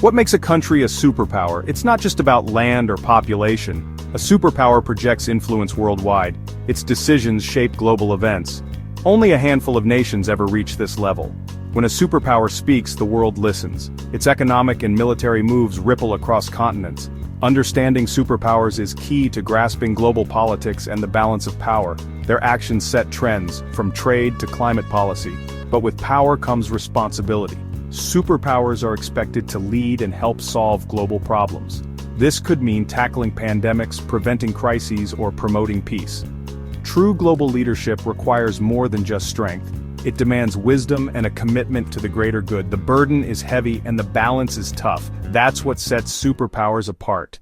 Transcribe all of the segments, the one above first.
What makes a country a superpower? It's not just about land or population. A superpower projects influence worldwide. Its decisions shape global events. Only a handful of nations ever reach this level. When a superpower speaks, the world listens. Its economic and military moves ripple across continents. Understanding superpowers is key to grasping global politics and the balance of power. Their actions set trends, from trade to climate policy. But with power comes responsibility. Superpowers are expected to lead and help solve global problems. This could mean tackling pandemics, preventing crises, or promoting peace. True global leadership requires more than just strength. It demands wisdom and a commitment to the greater good. The burden is heavy and the balance is tough. That's what sets superpowers apart.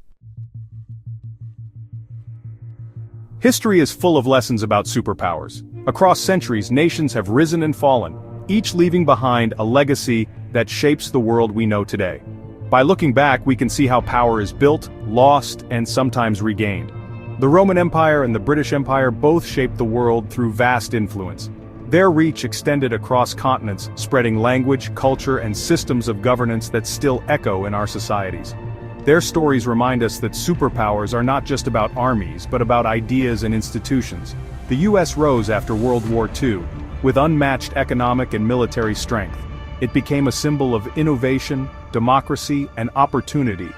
History is full of lessons about superpowers. Across centuries, nations have risen and fallen, each leaving behind a legacy that shapes the world we know today. By looking back, we can see how power is built, lost, and sometimes regained. The Roman Empire and the British Empire both shaped the world through vast influence. Their reach extended across continents, spreading language, culture, and systems of governance that still echo in our societies. Their stories remind us that superpowers are not just about armies, but about ideas and institutions. The US rose after World War II, with unmatched economic and military strength. It became a symbol of innovation, democracy, and opportunity,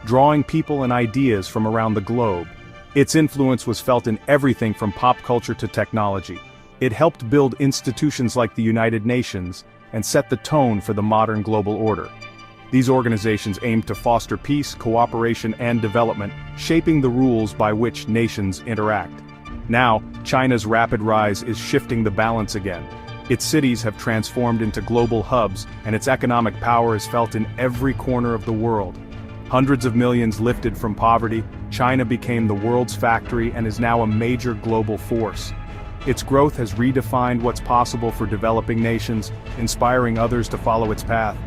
drawing people and ideas from around the globe. Its influence was felt in everything from pop culture to technology. It helped build institutions like the United Nations and set the tone for the modern global order. These organizations aimed to foster peace, cooperation, and development, shaping the rules by which nations interact. Now, China's rapid rise is shifting the balance again. Its cities have transformed into global hubs, and its economic power is felt in every corner of the world. Hundreds of millions lifted from poverty, China became the world's factory and is now a major global force. Its growth has redefined what's possible for developing nations, inspiring others to follow its path.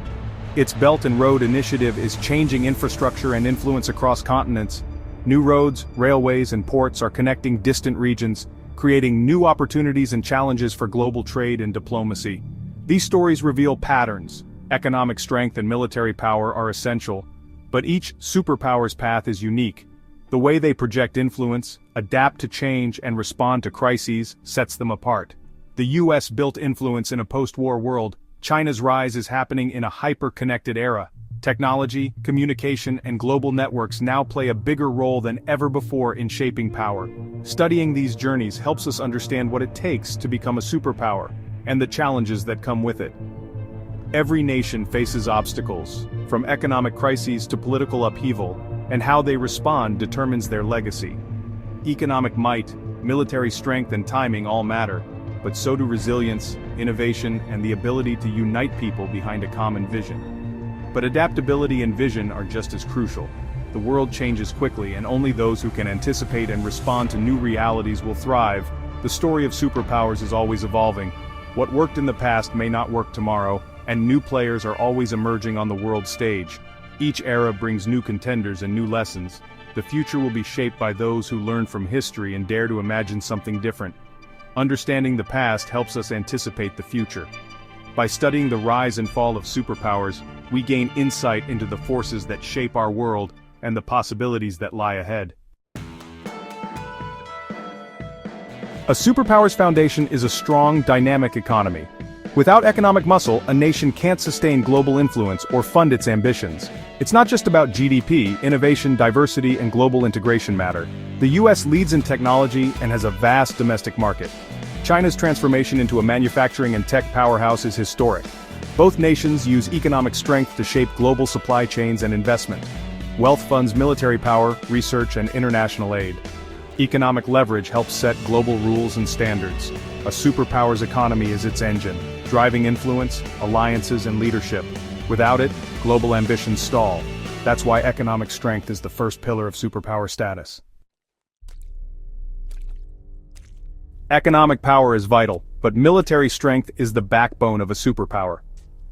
Its Belt and Road Initiative is changing infrastructure and influence across continents. New roads, railways, and ports are connecting distant regions, creating new opportunities and challenges for global trade and diplomacy. These stories reveal patterns. Economic strength and military power are essential, but each superpower's path is unique. The way they project influence, adapt to change, and respond to crises sets them apart. The US built influence in a post-war world. China's rise is happening in a hyper-connected era. Technology, communication, and global networks now play a bigger role than ever before in shaping power. Studying these journeys helps us understand what it takes to become a superpower, and the challenges that come with it. Every nation faces obstacles, from economic crises to political upheaval, and how they respond determines their legacy. Economic might, military strength, and timing all matter, but so do resilience, innovation, and the ability to unite people behind a common vision. But adaptability and vision are just as crucial. The world changes quickly, and only those who can anticipate and respond to new realities will thrive. The story of superpowers is always evolving. What worked in the past may not work tomorrow, and new players are always emerging on the world stage. Each era brings new contenders and new lessons. The future will be shaped by those who learn from history and dare to imagine something different. Understanding the past helps us anticipate the future. By studying the rise and fall of superpowers, we gain insight into the forces that shape our world and the possibilities that lie ahead. A superpower's foundation is a strong, dynamic economy. Without economic muscle, a nation can't sustain global influence or fund its ambitions. It's not just about GDP, innovation, diversity, and global integration matter. The US leads in technology and has a vast domestic market. China's transformation into a manufacturing and tech powerhouse is historic. Both nations use economic strength to shape global supply chains and investment. Wealth funds military power, research, and international aid. Economic leverage helps set global rules and standards. A superpower's economy is its engine, driving influence, alliances, and leadership. Without it, global ambitions stall. That's why economic strength is the first pillar of superpower status. Economic power is vital, but military strength is the backbone of a superpower.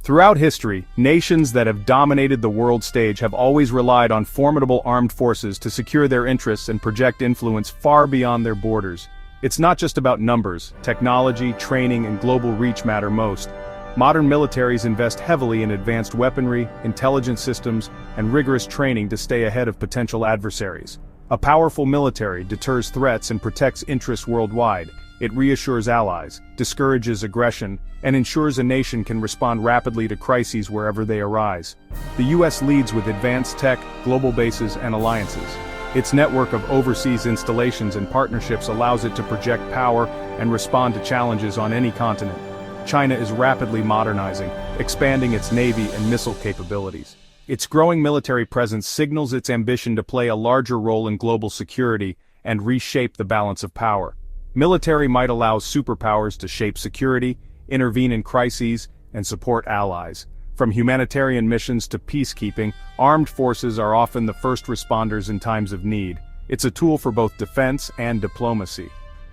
Throughout history, nations that have dominated the world stage have always relied on formidable armed forces to secure their interests and project influence far beyond their borders. It's not just about numbers. Technology, training, and global reach matter most. Modern militaries invest heavily in advanced weaponry, intelligence systems, and rigorous training to stay ahead of potential adversaries. A powerful military deters threats and protects interests worldwide. It reassures allies, discourages aggression, and ensures a nation can respond rapidly to crises wherever they arise. The U.S. leads with advanced tech, global bases, and alliances. Its network of overseas installations and partnerships allows it to project power and respond to challenges on any continent. China is rapidly modernizing, expanding its navy and missile capabilities. Its growing military presence signals its ambition to play a larger role in global security and reshape the balance of power. Military might allow superpowers to shape security, intervene in crises, and support allies. From humanitarian missions to peacekeeping, armed forces are often the first responders in times of need. It's a tool for both defense and diplomacy.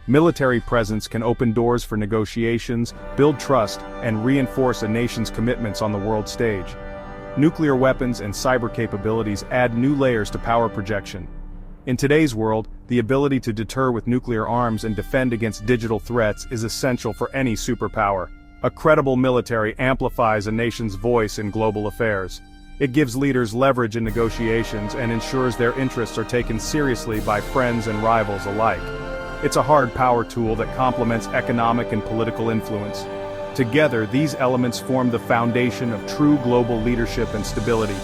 Military presence can open doors for negotiations, build trust, and reinforce a nation's commitments on the world stage. Nuclear weapons and cyber capabilities add new layers to power projection. In today's world, the ability to deter with nuclear arms and defend against digital threats is essential for any superpower. A credible military amplifies a nation's voice in global affairs. It gives leaders leverage in negotiations and ensures their interests are taken seriously by friends and rivals alike. It's a hard power tool that complements economic and political influence. Together, these elements form the foundation of true global leadership and stability.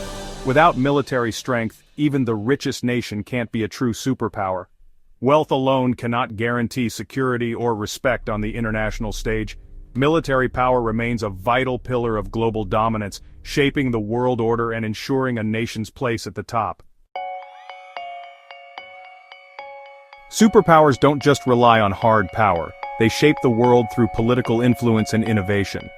Without military strength, even the richest nation can't be a true superpower. Wealth alone cannot guarantee security or respect on the international stage. Military power remains a vital pillar of global dominance, shaping the world order and ensuring a nation's place at the top. Superpowers don't just rely on hard power, they shape the world through political influence and innovation.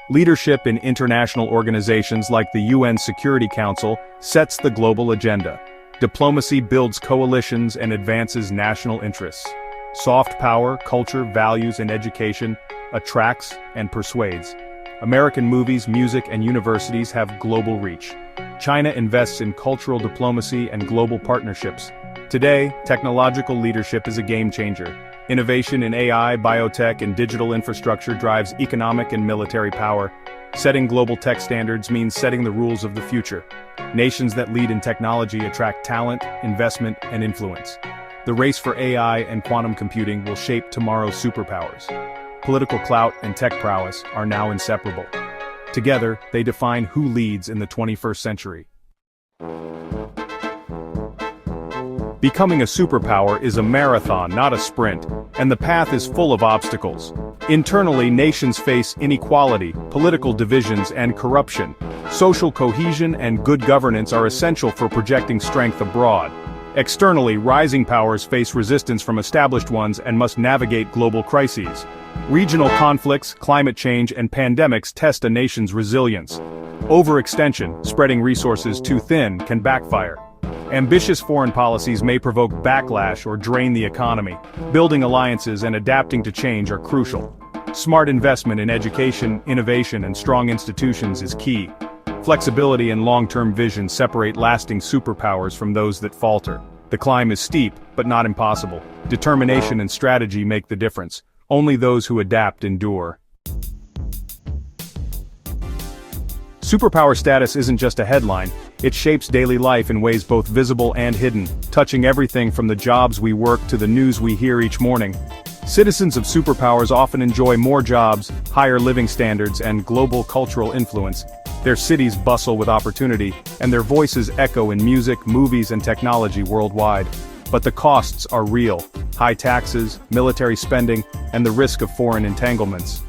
Leadership in international organizations like the UN Security Council sets the global agenda. Diplomacy builds coalitions and advances national interests. Soft power, culture, values, and education attracts and persuades. American movies, music, and universities have global reach. China invests in cultural diplomacy and global partnerships. Today, technological leadership is a game changer. Innovation in AI, biotech, and digital infrastructure drives economic and military power. Setting global tech standards means setting the rules of the future. Nations that lead in technology attract talent, investment, and influence. The race for AI and quantum computing will shape tomorrow's superpowers. Political clout and tech prowess are now inseparable. Together, they define who leads in the 21st century. Becoming a superpower is a marathon, not a sprint, and the path is full of obstacles. Internally, nations face inequality, political divisions, and corruption. Social cohesion and good governance are essential for projecting strength abroad. Externally, rising powers face resistance from established ones and must navigate global crises. Regional conflicts, climate change, and pandemics test a nation's resilience. Overextension, spreading resources too thin, can backfire. Ambitious foreign policies may provoke backlash or drain the economy. Building alliances and adapting to change are crucial. Smart investment in education, innovation, and strong institutions is key. Flexibility and long-term vision separate lasting superpowers from those that falter. The climb is steep, but not impossible. Determination and strategy make the difference. Only those who adapt endure. Superpower status isn't just a headline, it shapes daily life in ways both visible and hidden, touching everything from the jobs we work to the news we hear each morning. Citizens of superpowers often enjoy more jobs, higher living standards, and global cultural influence. Their cities bustle with opportunity, and their voices echo in music, movies, and technology worldwide. But the costs are real: high taxes, military spending, and the risk of foreign entanglements.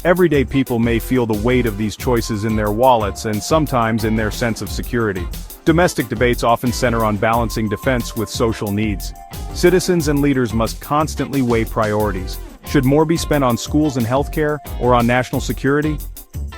Everyday people may feel the weight of these choices in their wallets and sometimes in their sense of security. Domestic debates often center on balancing defense with social needs. Citizens and leaders must constantly weigh priorities. Should more be spent on schools and healthcare, or on national security?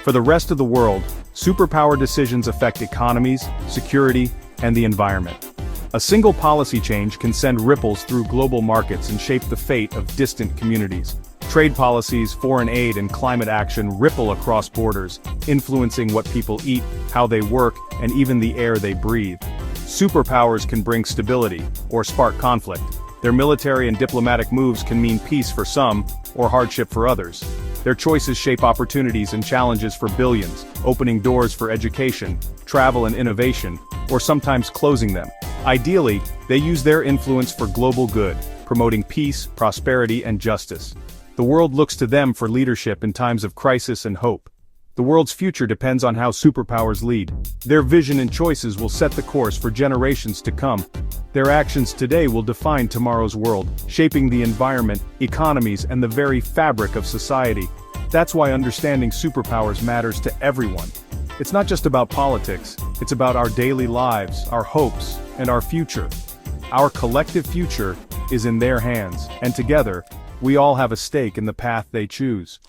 For the rest of the world, superpower decisions affect economies, security, and the environment. A single policy change can send ripples through global markets and shape the fate of distant communities. Trade policies, foreign aid, and climate action ripple across borders, influencing what people eat, how they work, and even the air they breathe. Superpowers can bring stability, or spark conflict. Their military and diplomatic moves can mean peace for some, or hardship for others. Their choices shape opportunities and challenges for billions, opening doors for education, travel and innovation, or sometimes closing them. Ideally, they use their influence for global good, promoting peace, prosperity, and justice. The world looks to them for leadership in times of crisis and hope. The world's future depends on how superpowers lead. Their vision and choices will set the course for generations to come. Their actions today will define tomorrow's world, shaping the environment, economies, and the very fabric of society. That's why understanding superpowers matters to everyone. It's not just about politics, it's about our daily lives, our hopes, and our future. Our collective future is in their hands, and together, we all have a stake in the path they choose.